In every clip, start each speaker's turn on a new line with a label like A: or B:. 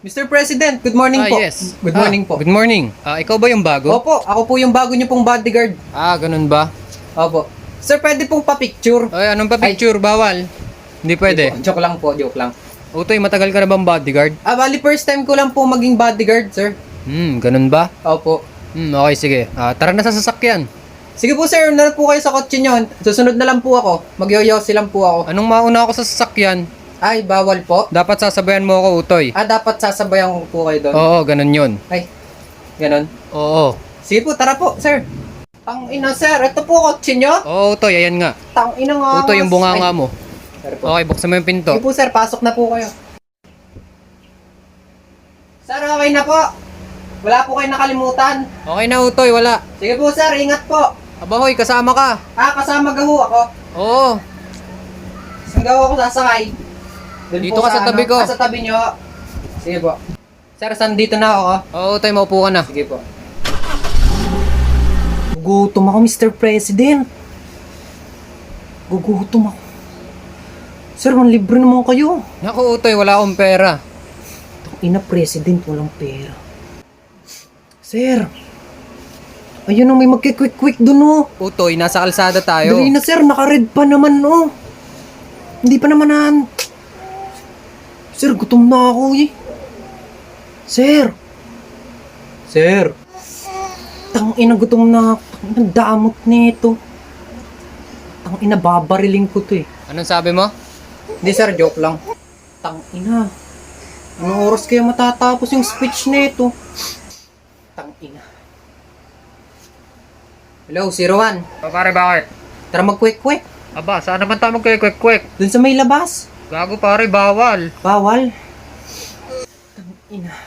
A: Mr. President, good morning po.
B: Yes.
A: Good morning po.
B: Good morning. Ikaw ba yung bago?
A: Opo, ako po yung bago niyo pong bodyguard.
B: Ganun ba?
A: Opo. Sir, pwede pong pa-picture?
B: Ay, anong pa picture? Bawal. Hindi pwede.
A: Joke lang po, joke lang.
B: Utoy, matagal ka na bang bodyguard?
A: Bali first time ko lang po maging bodyguard, sir.
B: Ganun ba?
A: Opo.
B: Okay, sige. Tara na sa sasakyan.
A: Sige po sir, na po kayo sa kotse niyo. Susunod na lang po ako. Magyoyosi lang po ako.
B: Anong mauna ako sa sasakyan?
A: Ay, bawal po.
B: Dapat sasabayan mo ako, Utoy.
A: Dapat sasabayan ko po kayo doon.
B: Oo, ganun yun.
A: Ay, ganun.
B: Oo.
A: Sige po, tara po, sir. Tang ina, sir. Ito po kotse niyo.
B: Oo, Utoy, ayan nga.
A: Tang ina nga.
B: Utoy, yung bunganga
A: Ay,
B: mo.
A: sir po.
B: Okay, buksan mo yung pinto.
A: Sige po, sir. Pasok na po kayo. Sir, okay na po. Wala po kayo nakalimutan.
B: Okay na, Utoy, wala.
A: Sige po, sir. Ingat po.
B: Abahoy, kasama ka.
A: Kasama gaho ako.
B: Oo.
A: Saan gaho ako sasakay? Doon
B: Dito
A: po
B: ka sa tabi ko.
A: Sa tabi nyo. Sige po. Sir, saan dito na ako?
B: Oo, Utoy, maupo ka na.
A: Sige po. Gugutom ako, Mr. President. Gugutom ako. Sir, manlibre naman kayo.
B: Naku, Utoy, wala akong pera.
A: Ina, President, walang pera. Sir. Ayun o, may magkikwik-kwik dun o.
B: Utoy, nasa kalsada tayo.
A: Dali na, sir. Naka-red pa naman o. Hindi pa naman Sir, gutom na ako eh. Sir. Sir. Tangina, gutom na ako. Ang damot nito. Tangina, babariling ko to eh.
B: Anong sabi mo?
A: Hindi sir, joke lang. Tangina. Anong oras kaya matatapos yung speech nito? Tangina. Hello, 01.
B: Pare, bakit?
A: Tara mag-quick-quick.
B: Aba, saan naman tayo magkwek-kwek?
A: Dun sa may labas.
B: Gago pare, bawal.
A: Bawal. Tangina.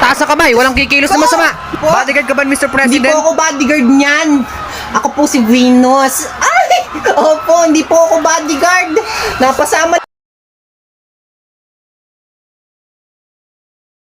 B: Taas sa kamay, walang kikilos na masama.
A: Po?
B: Bodyguard ka ba, Mr.
A: Hindi
B: President?
A: po ako bodyguard niyan. Ako po si Venus. Ay! Opo, hindi po ako bodyguard. Napasama